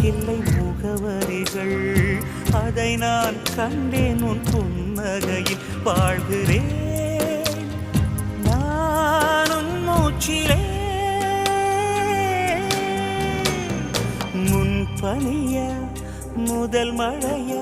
இல்லை முகவரிகள், அதை நான் கண்டேன் உன் புன்னகையில். வாழ்கிறேன் நானும் மூச்சிலே, முன் பனிய முதல் மழைய